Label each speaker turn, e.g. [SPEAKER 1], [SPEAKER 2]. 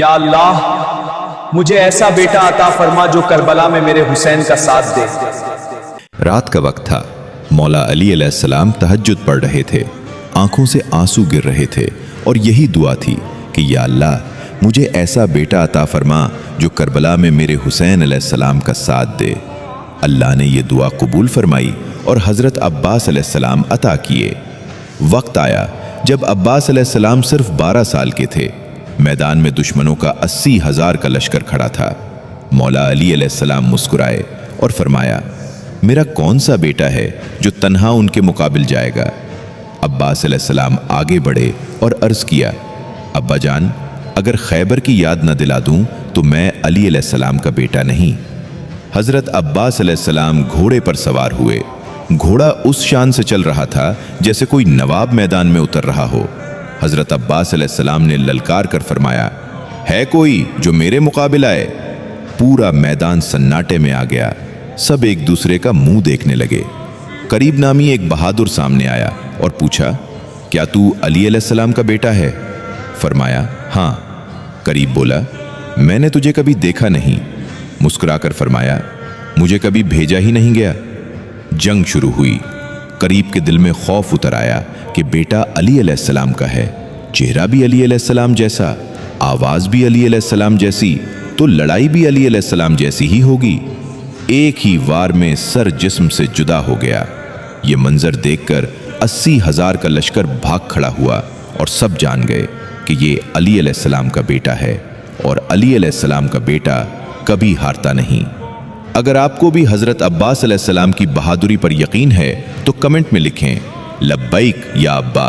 [SPEAKER 1] یا اللہ مجھے ایسا بیٹا عطا فرما جو کربلا میں میرے حسین کا ساتھ دے۔
[SPEAKER 2] رات کا وقت تھا۔ مولا علی علیہ السلام تہجد پڑھ رہے تھے، آنکھوں سے آنسو گر رہے تھے اور یہی دعا تھی کہ یا اللہ مجھے ایسا بیٹا عطا فرما جو کربلا میں میرے حسین علیہ السلام کا ساتھ دے۔ اللہ نے یہ دعا قبول فرمائی اور حضرت عباس علیہ السلام عطا کیے۔ وقت آیا جب عباس علیہ السلام صرف 12 سال کے تھے۔ میدان میں دشمنوں کا 80,000 کا لشکر کھڑا تھا۔ مولا علی علیہ السلام مسکرائے اور فرمایا، میرا کون سا بیٹا ہے جو تنہا ان کے مقابل جائے گا؟ عباس علیہ السلام آگے بڑھے اور عرض کیا، ابا جان اگر خیبر کی یاد نہ دلا دوں تو میں علی علیہ السلام کا بیٹا نہیں۔ حضرت عباس علیہ السلام گھوڑے پر سوار ہوئے۔ گھوڑا اس شان سے چل رہا تھا جیسے کوئی نواب میدان میں اتر رہا ہو۔ حضرت عباس علیہ السلام نے للکار کر فرمایا، ہے کوئی جو میرے مقابل آئے؟ پورا میدان سناٹے میں آ گیا۔ سب ایک دوسرے کا منہ دیکھنے لگے۔ قریب نامی ایک بہادر سامنے آیا اور پوچھا، کیا تو علی علیہ السلام کا بیٹا ہے؟ فرمایا، ہاں۔ قریب بولا، میں نے تجھے کبھی دیکھا نہیں۔ مسکرا کر فرمایا، مجھے کبھی بھیجا ہی نہیں گیا۔ جنگ شروع ہوئی۔ قریب کے دل میں خوف اتر آیا کہ بیٹا علی علیہ السلام کا ہے، چہرہ بھی علی علیہ السلام جیسا، آواز بھی علی علیہ السلام جیسی، تو لڑائی بھی علی علیہ السلام جیسی ہی ہوگی۔ ایک ہی وار میں سر جسم سے جدا ہو گیا۔ یہ منظر دیکھ کر 80,000 کا لشکر بھاگ کھڑا ہوا اور سب جان گئے کہ یہ علی علیہ السلام کا بیٹا ہے، اور علی علیہ السلام کا بیٹا کبھی ہارتا نہیں۔ اگر آپ کو بھی حضرت عباس علیہ السلام کی بہادری پر یقین ہے تو کمنٹ میں لکھیں، لبیک یا عباس۔